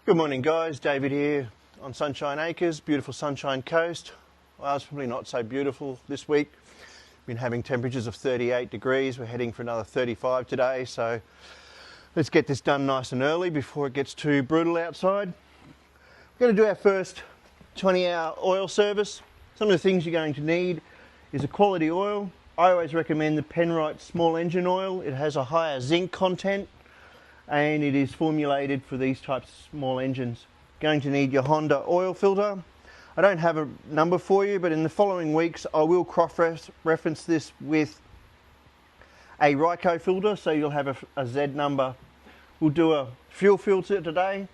Good morning guys, David here on Sunshine Acres, beautiful Sunshine Coast. Well, it's probably not so beautiful this week. Been having temperatures of 38 degrees, we're heading for another 35 today, so let's get this done nice and early before it gets too brutal outside. We're going to do our first 20-hour oil service. Some of the things you're going to need is a quality oil. I always recommend the Penrite small engine oil. It has a higher zinc content and it is formulated for these types of small engines. Going to need your Honda oil filter. I don't have a number for you, but in the following weeks I will cross-reference this with a Ryco filter, so you'll have a Z number. We'll do a fuel filter today.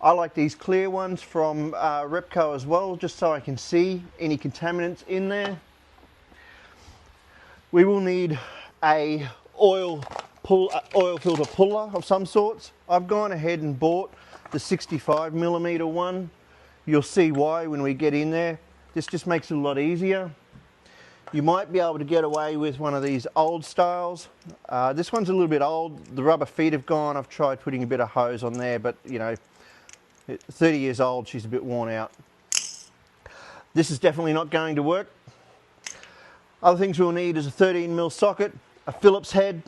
I like these clear ones from Repco as well, just so I can see any contaminants in there. We will need a oil filter puller of some sorts. I've gone ahead and bought the 65mm one. You'll see why when we get in there. This just makes it a lot easier. You might be able to get away with one of these old styles. This one's a little bit old. The rubber feet have gone. I've tried putting a bit of hose on there, but you know, 30 years old, she's a bit worn out. This is definitely not going to work. Other things we'll need is a 13mm socket, a Phillips head,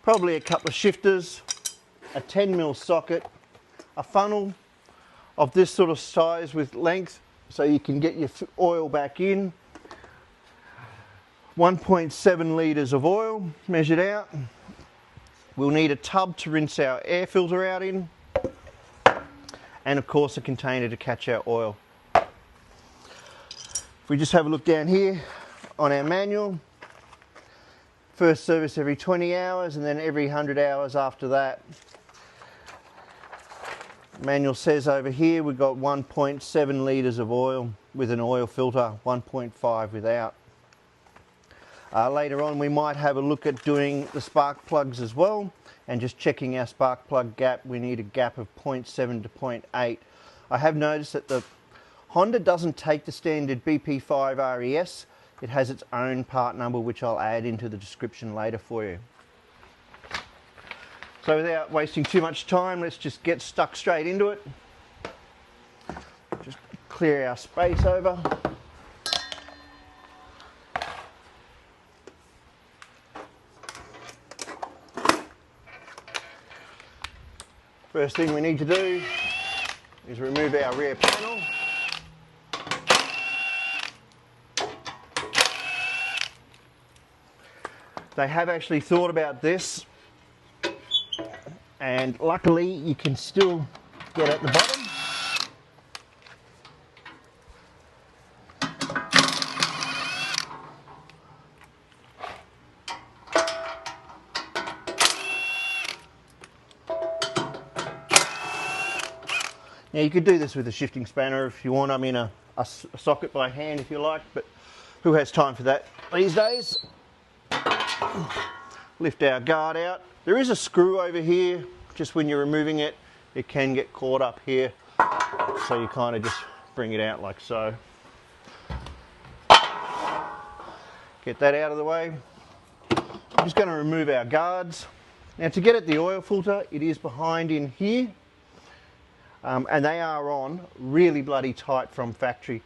probably a couple of shifters, a 10mm socket, a funnel of this sort of size with length so you can get your oil back in, 1.7 litres of oil measured out. We'll need a tub to rinse our air filter out in, and of course a container to catch our oil. If we just have a look down here on our manual, first service every 20 hours and then every 100 hours after that. Manual says over here we've got 1.7 litres of oil with an oil filter, 1.5 without. Later on we might have a look at doing the spark plugs as well, and just checking our spark plug gap. We need a gap of 0.7 to 0.8. I have noticed that the Honda doesn't take the standard BP5 RES. It has its own part number, which I'll add into the description later for you. So without wasting too much time, let's just get stuck straight into it. Just clear our space over. First thing we need to do is remove our rear panel. They have actually thought about this, and luckily you can still get at the bottom. Now you could do this with a shifting spanner if you want. I mean a socket by hand if you like, but who has time for that these days? Lift our guard out. There is a screw over here, just when you're removing it, it can get caught up here. So you kind of just bring it out like so. Get that out of the way. I'm just going to remove our guards. Now to get at the oil filter, it is behind in here. And they are on really bloody tight from factory.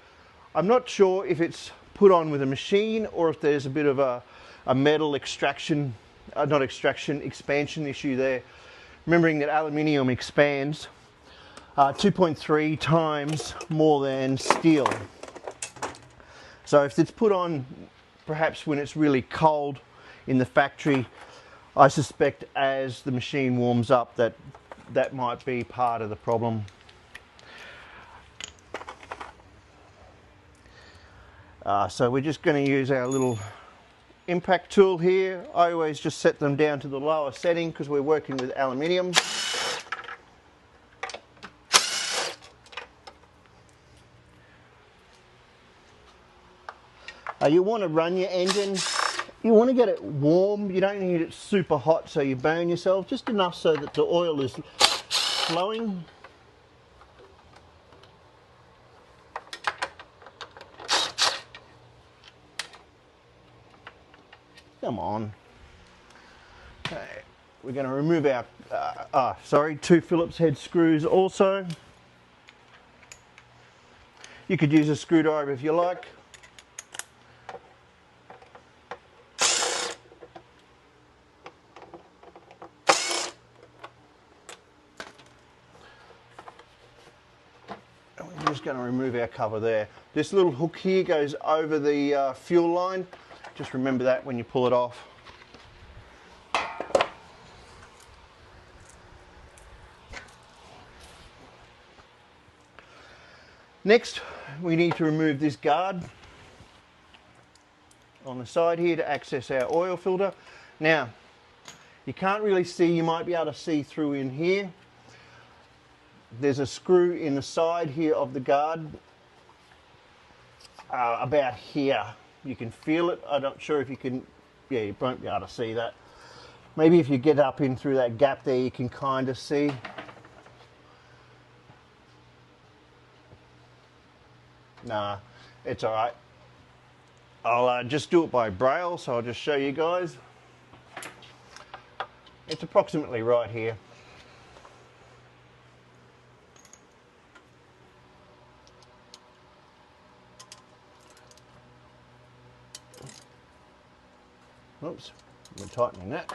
I'm not sure if it's put on with a machine or if there's a bit of a metal expansion issue there. Remembering that aluminium expands 2.3 times more than steel. So if it's put on perhaps when it's really cold in the factory, I suspect as the machine warms up that might be part of the problem. So we're just going to use our little impact tool here. I always just set them down to the lower setting because we're working with aluminium. You want to run your engine, you want to get it warm. You don't need it super hot so you burn yourself, just enough so that the oil is flowing. Come on. Okay, we're going to remove our, 2 Phillips head screws also. You could use a screwdriver if you like. And we're just going to remove our cover there. This little hook here goes over the fuel line. Just remember that when you pull it off. Next, we need to remove this guard on the side here to access our oil filter. Now, you can't really see, you might be able to see through in here. There's a screw in the side here of the guard, about here. You can feel it. I'm not sure if you can, yeah, you won't be able to see that. Maybe if you get up in through that gap there, you can kind of see. Nah, it's all right. I'll just do it by braille, so I'll just show you guys. It's approximately right here. Oops, we're tightening that.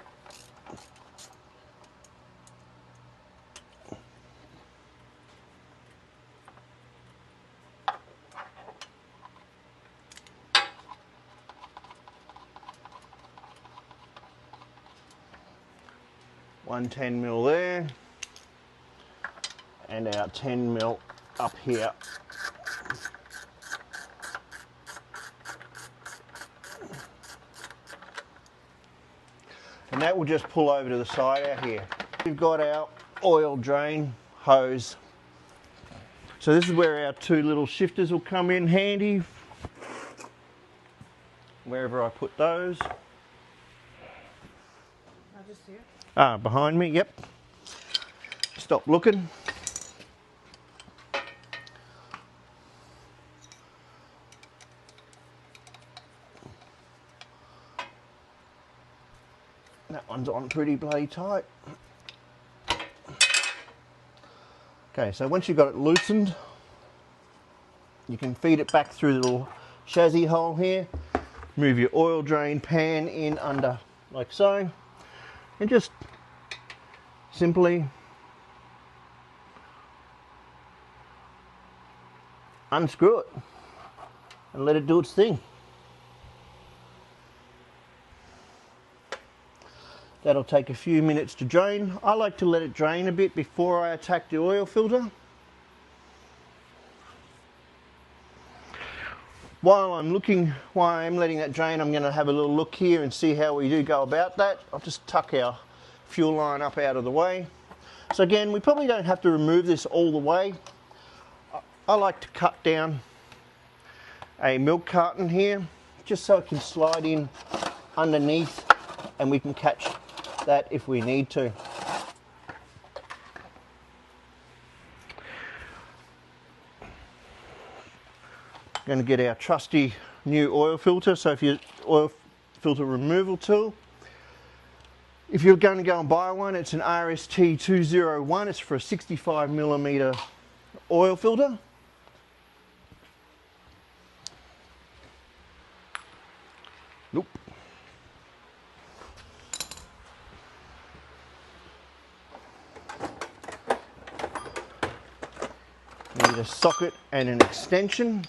One 10mm there, and our 10mm up here. And that will just pull over to the side out here. We've got our oil drain hose. So this is where our 2 little shifters will come in handy, wherever I put those. Just here. Ah, behind me, yep. Stop looking. That one's on pretty bloody tight. Okay, so once you've got it loosened, you can feed it back through the little chassis hole here. Move your oil drain pan in under like so, and just simply unscrew it and let it do its thing. That'll take a few minutes to drain. I like to let it drain a bit before I attack the oil filter. While I'm letting that drain, I'm going to have a little look here and see how we do go about that. I'll just tuck our fuel line up out of the way. So again, we probably don't have to remove this all the way. I like to cut down a milk carton here, just so it can slide in underneath and we can catch that if we need to. Going to get our trusty new oil filter. So if your oil filter removal tool, if you're going to go and buy one, it's an RST201. It's for a 65mm oil filter. Nope. Need a socket and an extension.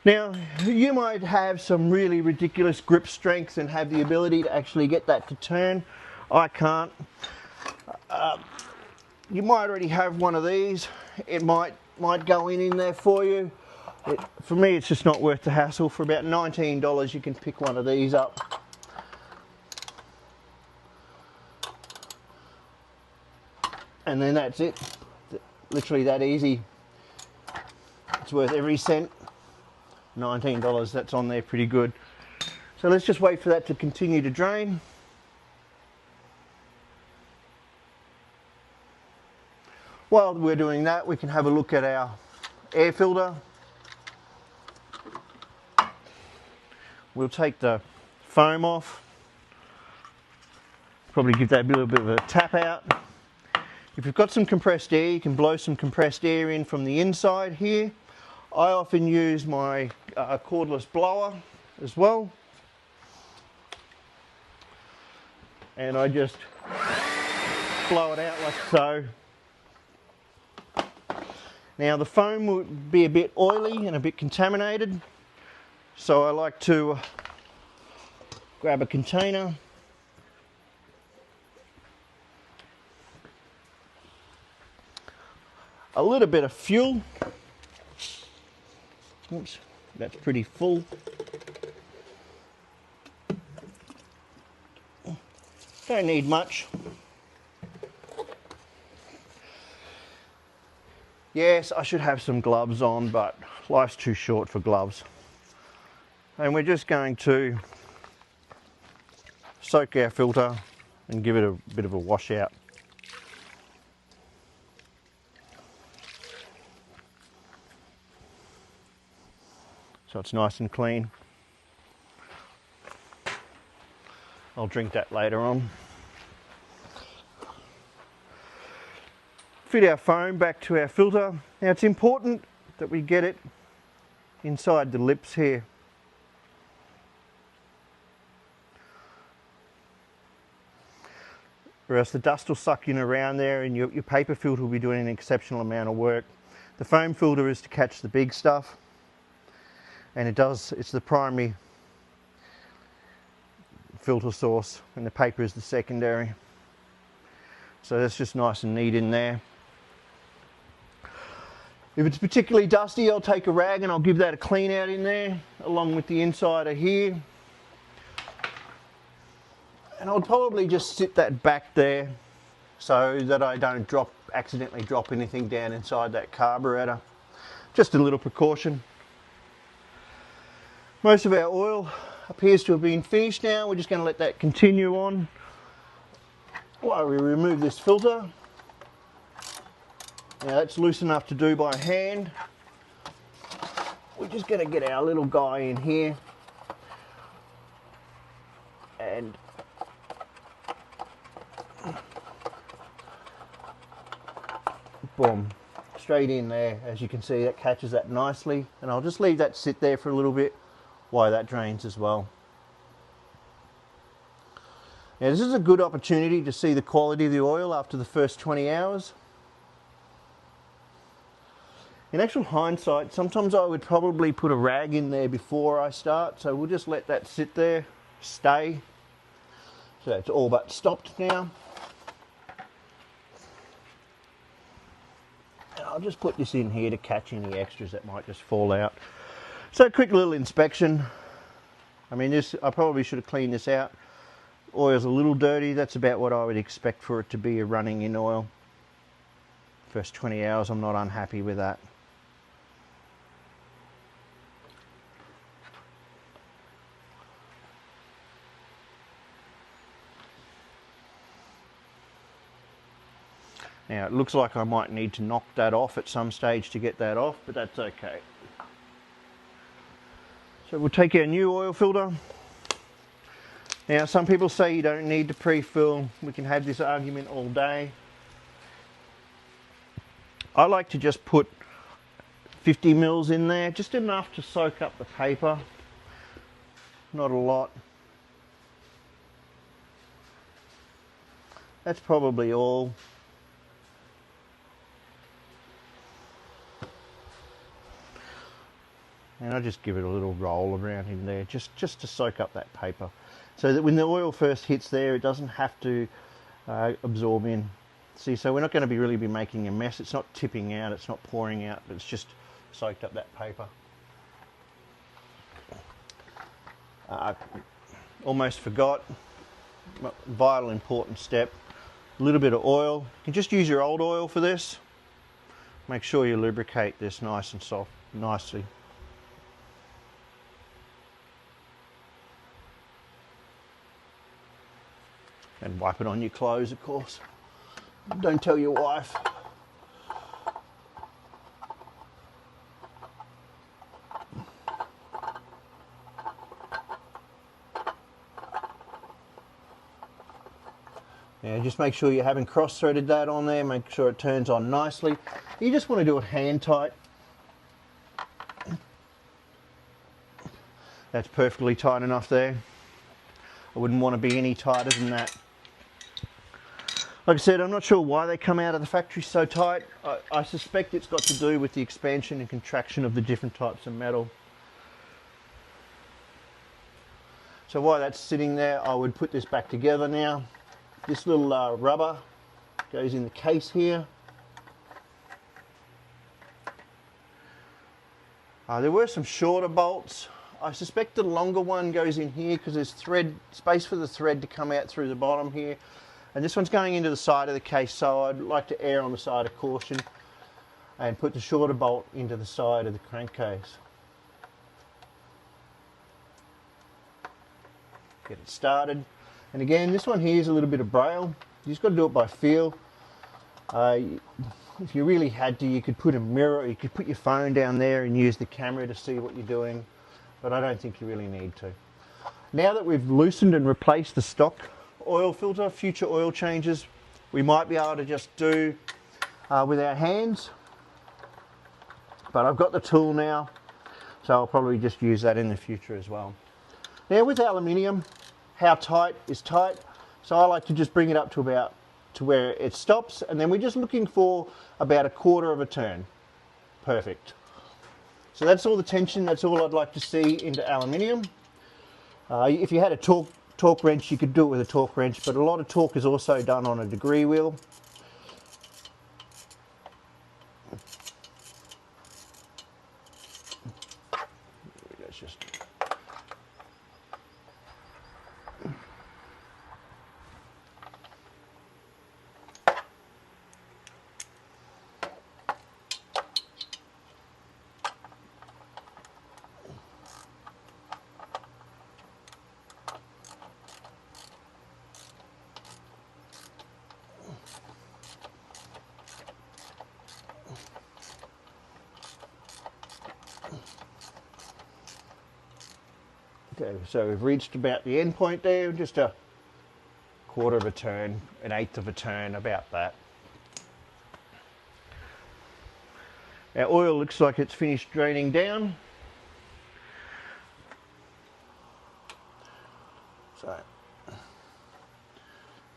Now, you might have some really ridiculous grip strength and have the ability to actually get that to turn. I can't. You might already have one of these. It might go in there for you. For me, it's just not worth the hassle. For about $19, you can pick one of these up. And then that's it. Literally that easy. It's worth every cent. $19, that's on there pretty good. So let's just wait for that to continue to drain. While we're doing that, we can have a look at our air filter. We'll take the foam off, probably give that a little bit of a tap out. If you've got some compressed air, you can blow some compressed air in from the inside here. I often use my cordless blower as well. And I just blow it out like so. Now the foam would be a bit oily and a bit contaminated, so I like to grab a container, a little bit of fuel. Oops, that's pretty full. Don't need much. Yes, I should have some gloves on, but life's too short for gloves. And we're just going to soak our filter and give it a bit of a wash out. So it's nice and clean. I'll drink that later on. Fit our foam back to our filter. Now it's important that we get it inside the lips here. Or else the dust will suck in around there and your paper filter will be doing an exceptional amount of work. The foam filter is to catch the big stuff, and it's the primary filter source and the paper is the secondary. So that's just nice and neat in there. If it's particularly dusty, I'll take a rag and I'll give that a clean out in there along with the insider here. And I'll probably just sit that back there so that I don't accidentally drop anything down inside that carburetor. Just a little precaution. Most of our oil appears to have been finished now. We're just going to let that continue on while we remove this filter. Now that's loose enough to do by hand. We're just going to get our little guy in here and boom, straight in there. As you can see, that catches that nicely, and I'll just leave that sit there for a little bit while that drains as well. Now this is a good opportunity to see the quality of the oil after the first 20 hours. In actual hindsight, sometimes I would probably put a rag in there before I start, so we'll just let that sit there, stay. So it's all but stopped now. And I'll just put this in here to catch any extras that might just fall out. So a quick little inspection. I mean, I probably should have cleaned this out. Oil's a little dirty. That's about what I would expect for it to be, a running in oil. First 20 hours, I'm not unhappy with that. Now it looks like I might need to knock that off at some stage to get that off, but that's okay. So we'll take our new oil filter. Now some people say you don't need to pre-fill. We can have this argument all day. I like to just put 50 mils in there, just enough to soak up the paper. Not a lot. That's probably all. And I just give it a little roll around in there just to soak up that paper, so that when the oil first hits there, it doesn't have to absorb in. See, so we're not going to really be making a mess. It's not tipping out, it's not pouring out, but it's just soaked up that paper. Almost forgot, vital important step, a little bit of oil. You can just use your old oil for this. Make sure you lubricate this nice and soft, nicely. And wipe it on your clothes, of course. Don't tell your wife. Now just make sure you haven't cross-threaded that on there, make sure it turns on nicely. You just want to do it hand tight. That's perfectly tight enough there. I wouldn't want to be any tighter than that. Like I said, I'm not sure why they come out of the factory so tight. I suspect it's got to do with the expansion and contraction of the different types of metal. So while that's sitting there, I would put this back together now. This little rubber goes in the case here. There were some shorter bolts. I suspect the longer one goes in here because there's space for the thread to come out through the bottom here. And this one's going into the side of the case, so I'd like to err on the side of caution and put the shorter bolt into the side of the crankcase. Get it started. And again, this one here is a little bit of braille. You just got to do it by feel. If you really had to, you could put a mirror, you could put your phone down there and use the camera to see what you're doing, but I don't think you really need to. Now that we've loosened and replaced the stock oil filter, future oil changes we might be able to just do with our hands, but I've got the tool now, so I'll probably just use that in the future as well. Now with aluminium, how tight is tight, so I like to just bring it up to about to where it stops, and then we're just looking for about 1/4 of a turn. Perfect. So that's all the tension, that's all I'd like to see into aluminium. If you had a torque wrench, you could do it with a torque wrench, but a lot of torque is also done on a degree wheel. Let's just okay, so we've reached about the end point there, just 1/4 of a turn, 1/8 of a turn, about that. Our oil looks like it's finished draining down. So,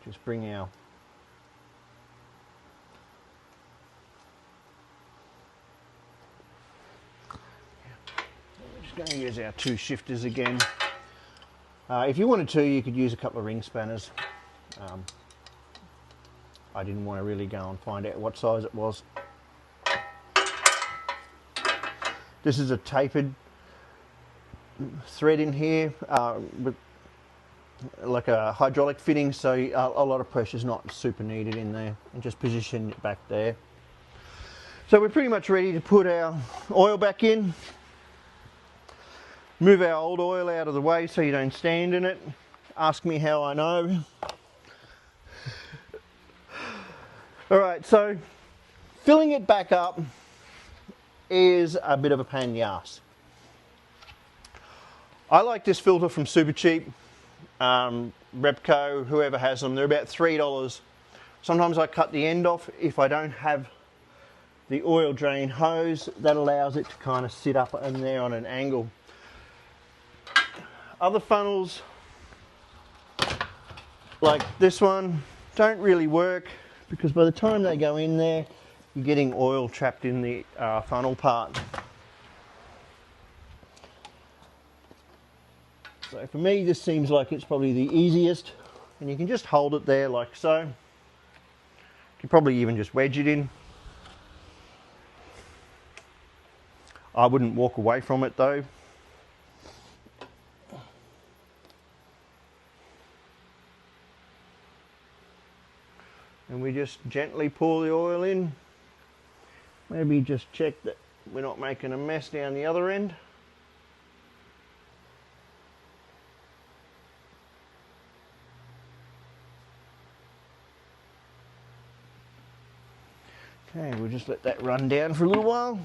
just bring our going to use our 2 shifters again. If you wanted to, you could use a couple of ring spanners. I didn't want to really go and find out what size it was. This is a tapered thread in here with like a hydraulic fitting, so a lot of pressure is not super needed in there, and just position it back there. So we're pretty much ready to put our oil back in. Move our old oil out of the way so you don't stand in it. Ask me how I know. Alright, so filling it back up is a bit of a pain in the ass. I like this filter from Supercheap, Repco, whoever has them. They're about $3. Sometimes I cut the end off if I don't have the oil drain hose. That allows it to kind of sit up in there on an angle. Other funnels, like this one, don't really work because by the time they go in there, you're getting oil trapped in the funnel part. So for me, this seems like it's probably the easiest, and you can just hold it there like so. You can probably even just wedge it in. I wouldn't walk away from it though. And we just gently pour the oil in. Maybe just check that we're not making a mess down the other end. Okay, we'll just let that run down for a little while.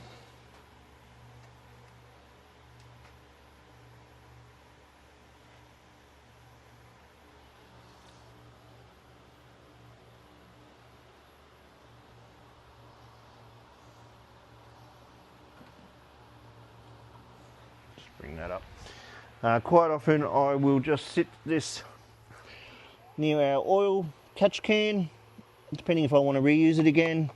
bring that up. Quite often I will just sit this near our oil catch can, depending if I want to reuse it again.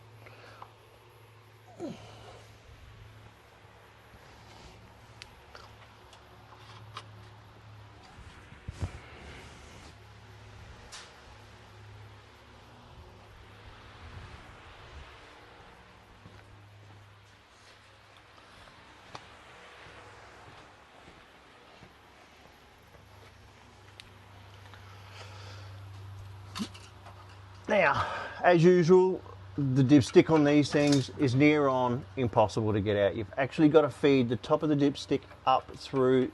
Now, as usual, the dipstick on these things is near on impossible to get out. You've actually got to feed the top of the dipstick up through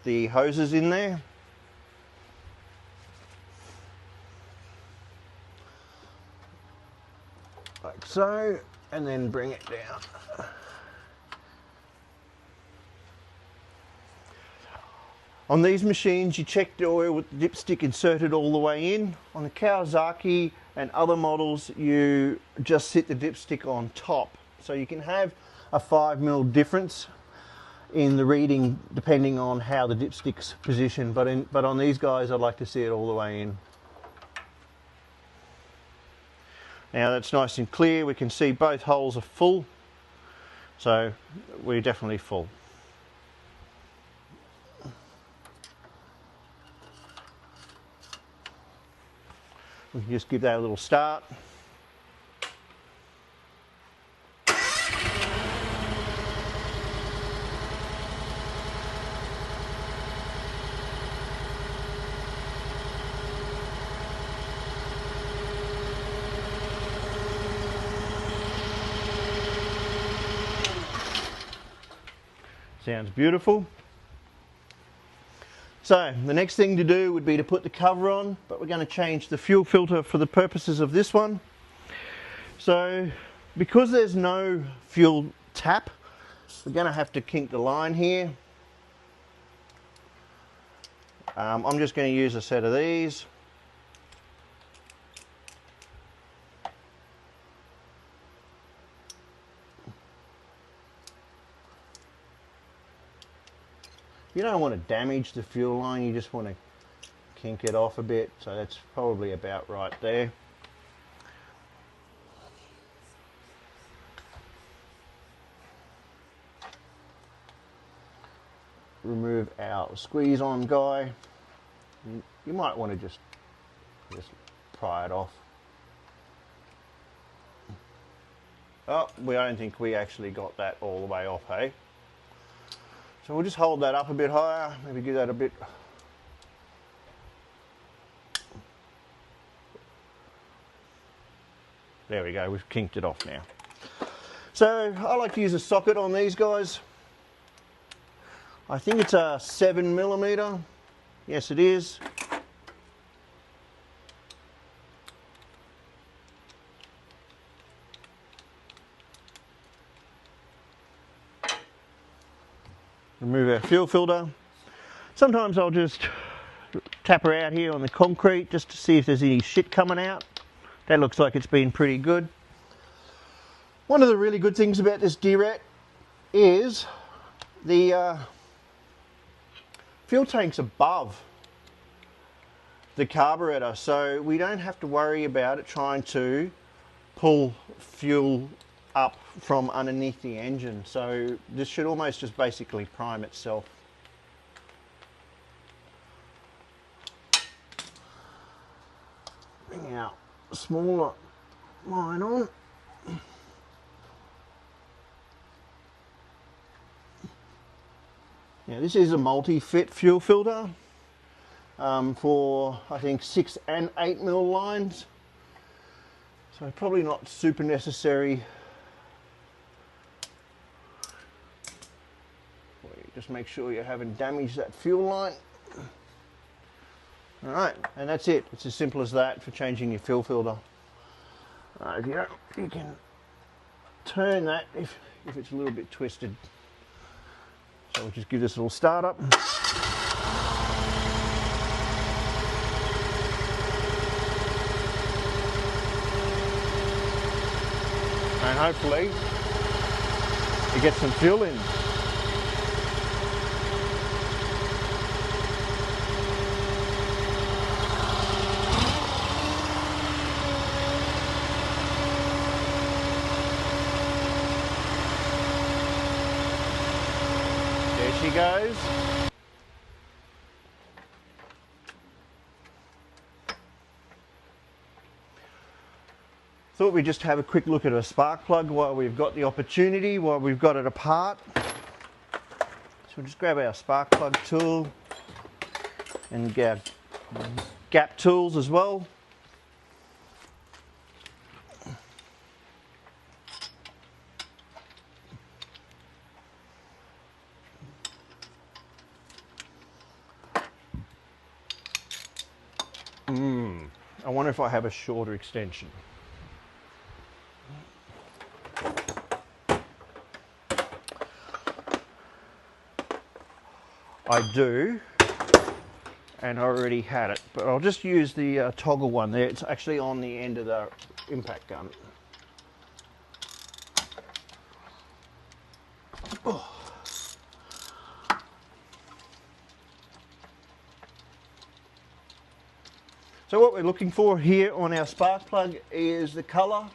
the hoses in there. Like so, and then bring it down. On these machines, you check the oil with the dipstick inserted all the way in. On the Kawasaki and other models, you just sit the dipstick on top. So you can have a 5mm difference in the reading depending on how the dipstick's positioned. But on these guys, I'd like to see it all the way in. Now that's nice and clear. We can see both holes are full. So we're definitely full. We can just give that a little start. Sounds beautiful. So the next thing to do would be to put the cover on, but we're going to change the fuel filter for the purposes of this one. So because there's no fuel tap, we're going to have to kink the line here. I'm just going to use a set of these. You don't want to damage the fuel line, you just want to kink it off a bit, so that's probably about right there. Remove our squeeze on guy. You might want to just pry it off. Oh, I don't think we actually got that all the way off, hey? So we'll just hold that up a bit higher, maybe give that a bit. There we go, we've kinked it off now. So I like to use a socket on these guys. I think it's a 7mm. Yes, it is. Remove our fuel filter. Sometimes I'll just tap her out here on the concrete just to see if there's any shit coming out. That looks like it's been pretty good. One of the really good things about this DRT is the fuel tank's above the carburetor, so we don't have to worry about it trying to pull fuel up from underneath the engine. So this should almost just basically prime itself. Bring out a smaller line on. Now this is a multi-fit fuel filter for I think 6 and 8mm lines. So probably not super necessary. Just make sure you haven't damaged that fuel line. Alright, and that's it. It's as simple as that for changing your fuel filter. Alright, you can turn that if it's a little bit twisted. So we'll just give this a little start up. And hopefully you get some fuel in. she goes. Thought we'd just have a quick look at a spark plug while we've got the opportunity, while we've got it apart. So we'll just grab our spark plug tool and get gap tools as well. I wonder if I have a shorter extension. I do, and I already had it, but I'll just use the toggle one there. It's actually on the end of the impact gun. Oh. So what we're looking for here on our spark plug is the colour,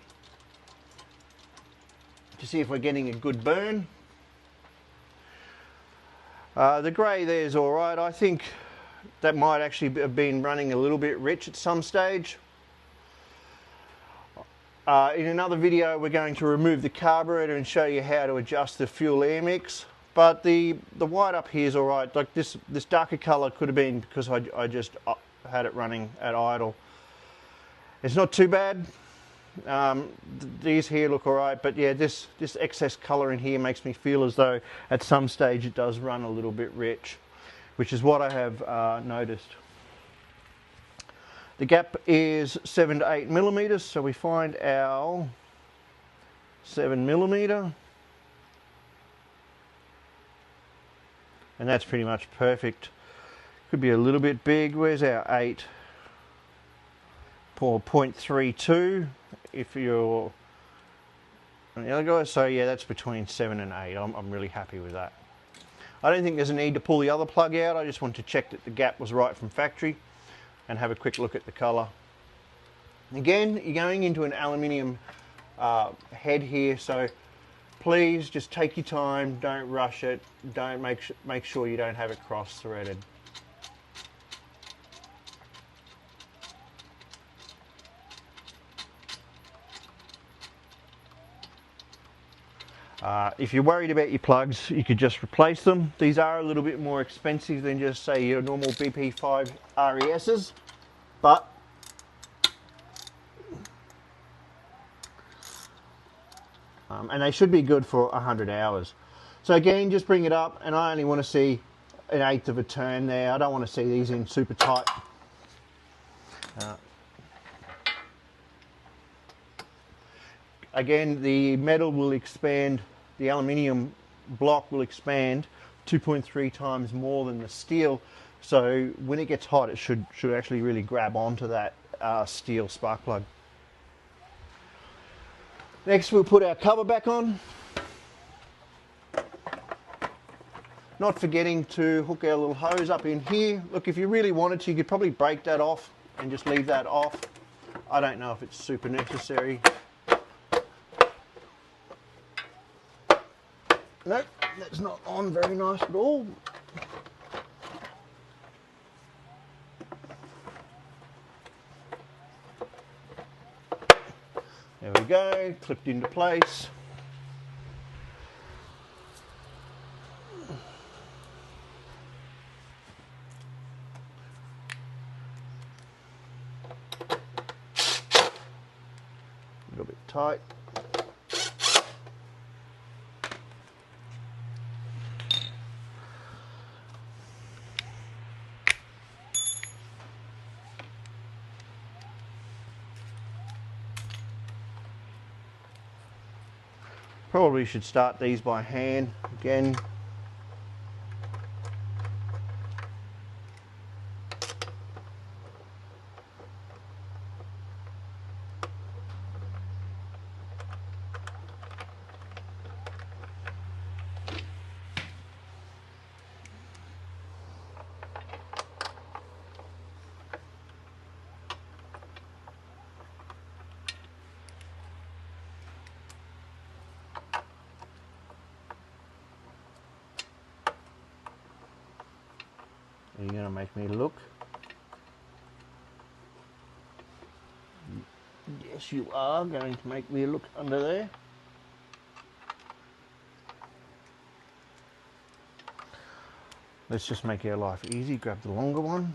to see if we're getting a good burn. The grey there is alright. I think that might actually have been running a little bit rich at some stage. In another video we're going to remove the carburetor and show you how to adjust the fuel air mix. But the white up here is alright. Like this darker colour could have been because I just had it running at idle. It's not too bad. These here look alright, but yeah, this excess colour in here makes me feel as though at some stage it does run a little bit rich, which is what I have noticed. The gap is 7 to 8 millimeters, so we find our 7 millimeter, and that's pretty much perfect. Could be a little bit big. Where's our 8? Or 0.32 if you're on the other guy. So yeah, that's between 7 and 8. I'm really happy with that. I don't think there's a need to pull the other plug out. I just want to check that the gap was right from factory and have a quick look at the colour. Again, you're going into an aluminium head here, so please just take your time, don't rush it, don't make sure you don't have it cross-threaded. If you're worried about your plugs, you could just replace them. These are a little bit more expensive than just say your normal BP5 RESs, but and they should be good for 100 hours. So again, just bring it up, and I only want to see 1/8 of a turn there. I don't want to see these in super tight. Again, the metal will expand, the aluminium block will expand 2.3 times more than the steel. So when it gets hot, it should actually really grab onto that steel spark plug. Next, we'll put our cover back on. Not forgetting to hook our little hose up in here. Look, if you really wanted to, you could probably break that off and just leave that off. I don't know if it's super necessary. Nope, that's not on very nice at all. There we go, clipped into place. A little bit tight. Probably should start these by hand again. Are you going to make me look? Yes, you are going to make me look under there. Let's just make our life easy. Grab the longer one.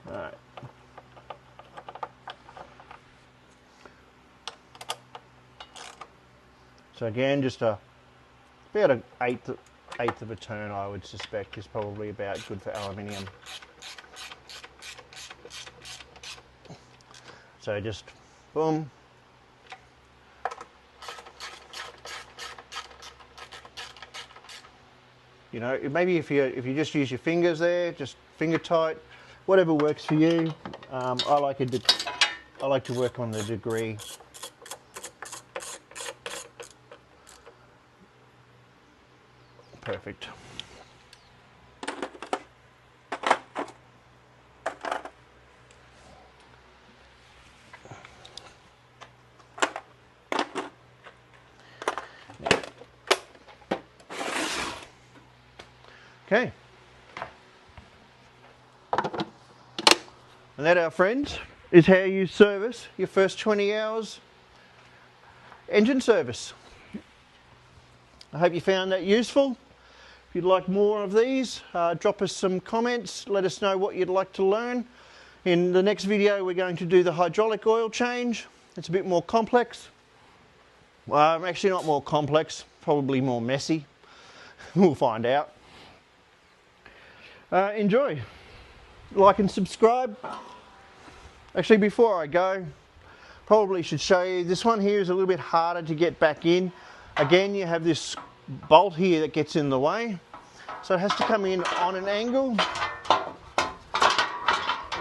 Alright. So again, just about an eighth of a turn, I would suspect, is probably about good for aluminium. So just boom. You know, maybe if you just use your fingers there, just finger tight, whatever works for you. I like to work on the degree. Perfect. Okay. And that, our friends, is how you service your first 20 hours engine service. I hope you found that useful. If you'd like more of these, drop us some comments. Let us know what you'd like to learn. In the next video, we're going to do the hydraulic oil change. It's a bit more complex. Actually not more complex, probably more messy. We'll find out. Enjoy. Like and subscribe. Actually, before I go, probably should show you, this one here is a little bit harder to get back in. Again, you have this bolt here that gets in the way, so it has to come in on an angle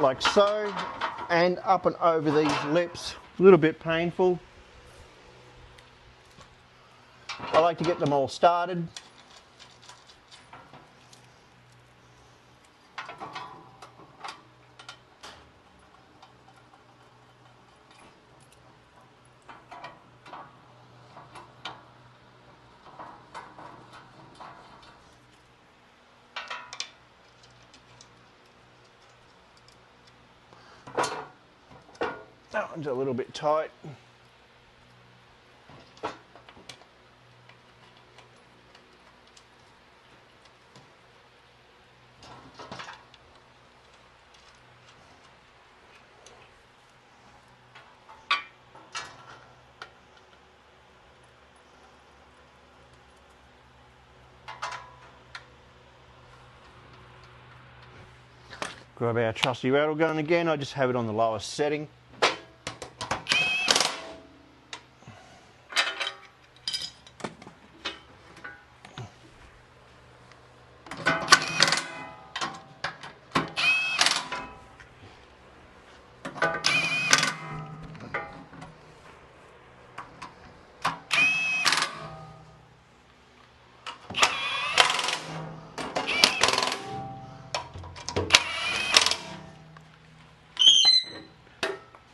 like so, and up and over these lips. A little bit painful. I like to get them all started. That one's a little bit tight. Grab our trusty rattle gun again. I just have it on the lowest setting.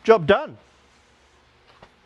Job done.